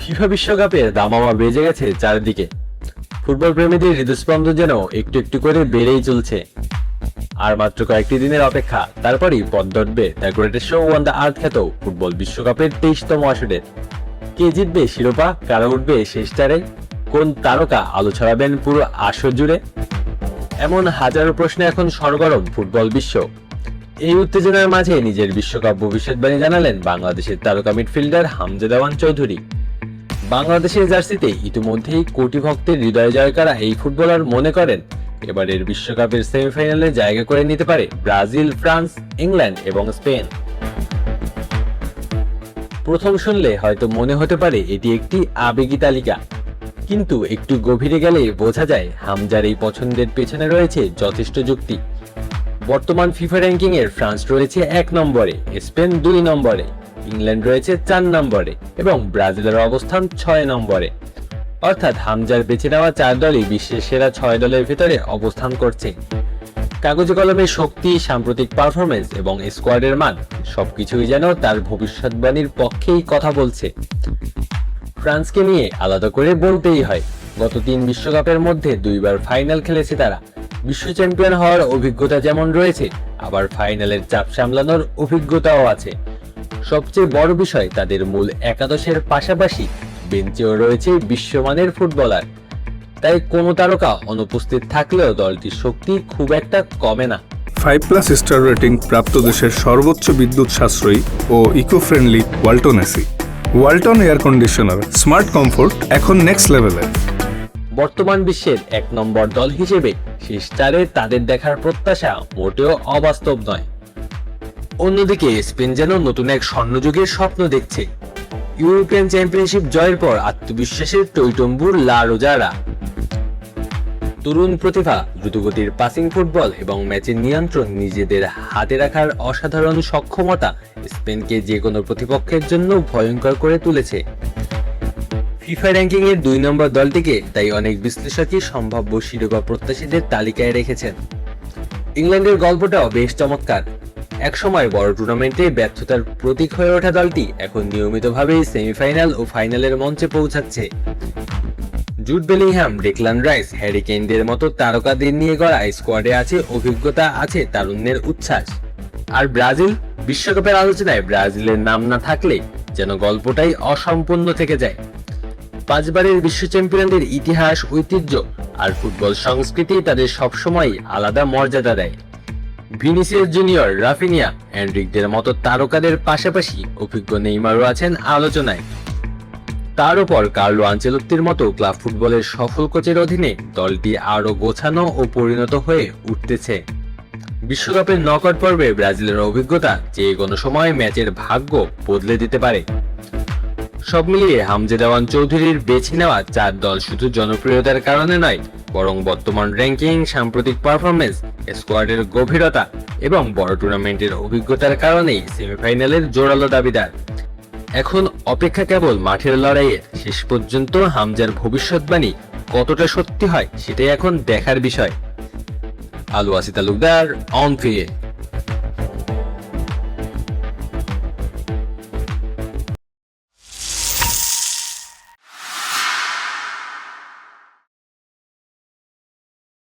FIFA বিশ্বকাপের দামামা বেজে গেছে চারিদিকে। ফুটবল প্রেমীদের হৃদস্পন্দন যেন একটু একটু করে বেড়েই চলছে। আর মাত্র কয়েকটি দিনের অপেক্ষা, তারপরই পথ ধরবে the greatest show on the earth খ্যাত ফুটবল বিশ্বকাপের 23তম আসরে। কে জিতবে শিরোপা, কারা উঠবে শেষ চারে, কোন তারকা আলো ছড়াবেন পুরো আসর জুড়ে, এমন হাজারো প্রশ্নে এখন সরগরম ফুটবল বিশ্ব। এই উত্তেজনার মাঝে নিজের বিশ্বকাপ ভবিষ্যৎবাণী জানালেন বাংলাদেশের তারকা মিডফিল্ডার হামজা দেওয়ান চৌধুরী। বাংলাদেশের জার্সিতে ইতিমধ্যেই কোটি ভক্তের হৃদয় জয় করা এই ফুটবলার মনে করেন এবারের বিশ্বকাপের সেমিফাইনালে জায়গা করে নিতে পারে ব্রাজিল, ফ্রান্স, ইংল্যান্ড এবং স্পেন। প্রথম শুনলে হয়তো মনে হতে পারে এটি একটি আবেগী তালিকা, কিন্তু একটু গভীরে গেলে বোঝা যায় হামজার এই পছন্দের পেছনে রয়েছে যথেষ্ট যুক্তি। বর্তমান ফিফা র্যাঙ্কিং এর ফ্রান্স রয়েছে 1 নম্বরে, স্পেন 2 নম্বরে, ইংল্যান্ড রয়েছে 4 নম্বরে এবং ব্রাজিলের অবস্থান 6 নম্বরে। অর্থাৎ হামজার বেছে নেওয়া 4 দলই বিশ্বের সেরা 6 দলের ভেতরে অবস্থান করছে। কাগজে কলমে শক্তি, সাম্প্রতিক পারফরমেন্স এবং স্কোয়াডের মান সবকিছুই যেন তার ভবিষ্যৎবাণীর পক্ষেই কথা বলছে। ফ্রান্সকে নিয়ে আলাদা করে বলতেই হয়, গত 3 বিশ্বকাপের মধ্যে 2 বার ফাইনাল খেলেছে তারা। বিশ্ব চ্যাম্পিয়ন হওয়ার অভিজ্ঞতা যেমন রয়েছে, আবার ফাইনালের চাপ সামলানোর অভিজ্ঞতাও আছে। সবচেয়ে বড় বিষয়, তাদের মূল একাদশের পাশাপাশি বেঞ্চেও রয়েছে বিশ্বমানের ফুটবলার। তাই কোনো তারকা অনুপস্থিত থাকলেও দলটির শক্তি খুব একটা কমে না। 5+ স্টার রেটিং প্রাপ্ত দেশের সর্বোচ্চ বিদ্যুৎ সাশ্রয়ী ও eco friendly Walton AC. Walton air conditioner, smart comfort এখন নেক্সট লেভেলে। বর্তমান বিশ্বের 1 নম্বর দল হিসেবে শেষ চারে তাদের দেখার প্রত্যাশা মোটেও অবাস্তব নয়। অন্যদিকে স্পেন যেন নতুন এক স্বর্ণযুগের স্বপ্ন দেখছে। ইউরোপিয়ান চ্যাম্পিয়নশিপ জয়ের পর আত্মবিশ্বাসের টইটম্বুর লা রোজারা। তরুণ প্রতিভা, দ্রুতগতির পাসিং ফুটবল এবং ম্যাচের নিয়ন্ত্রণ নিজেদের হাতে রাখার অসাধারণ সক্ষমতা স্পেনকে যে কোনো প্রতিপক্ষের জন্য ভয়ঙ্কর করে তুলেছে। ফিফা র্যাঙ্কিং এর 2 নম্বর দলটিকে তাই অনেক বিশ্লেষকই সম্ভাব্য শিরোপা প্রত্যাশীদের তালিকায় রেখেছেন। ইংল্যান্ডের গল্পটাও বেশ চমৎকার। একসময় বড় টুর্নামেন্টে ব্যর্থতার প্রতীক হয়ে ওঠা দলটি এখন নিয়মিতভাবেই সেমিফাইনাল ও ফাইনালের মঞ্চে পৌঁছাচ্ছে। Jude Bellingham, Declan Rice, Harry কেইনদের মতো তারকাদের নিয়ে গড়া স্কোয়াডে আছে অভিজ্ঞতা, আছে তারুণ্যের উচ্ছ্বাস। আর ব্রাজিল, বিশ্বকাপের আলোচনায় ব্রাজিলের নাম না থাকলে যেন গল্পটাই অসম্পূর্ণ থেকে যায়। 5 বারের বিশ্ব চ্যাম্পিয়নদের ইতিহাস, ঐতিহ্য আর ফুটবল সংস্কৃতি তাদের সবসময় আলাদা মর্যাদা দেয়। ভিনিসিয়াস জুনিয়র, রাফিনিয়া, এনরিকদের মতো তারকাদের পাশাপাশি অভিজ্ঞ নেইমারও আছেন আলোচনায়। তার উপর কার্লো আনচেলত্তির মতো ক্লাব ফুটবলের সফল কোচের অধীনে দলটি আরো গোছানো ও পরিণত হয়ে উঠতেছে। বিশ্বকাপের নকআউট পর্বে ব্রাজিলের অভিজ্ঞতা যে কোনো সময় ম্যাচের ভাগ্য বদলে দিতে পারে। সব মিলিয়ে হামজা দেওয়ান চৌধুরীর বেছে নেওয়া 4 দল শুধু জনপ্রিয়তার কারণে নয়, বরং বর্তমান র্যাঙ্কিং, সাম্প্রতিক পারফরমেন্স, স্কোয়াডের গভীরতা এবং বড় টুর্নামেন্টের অভিজ্ঞতার কারণেই সেমিফাইনালের জোরালো দাবিদার। এখন অপেক্ষা কেবল মাঠের লড়াইয়ের। শেষ পর্যন্ত হামজার ভবিষ্যৎবাণী কতটা সত্যি হয় সেটাই এখন দেখার বিষয়। আলু আসি তালুকদার, অন ফিরে।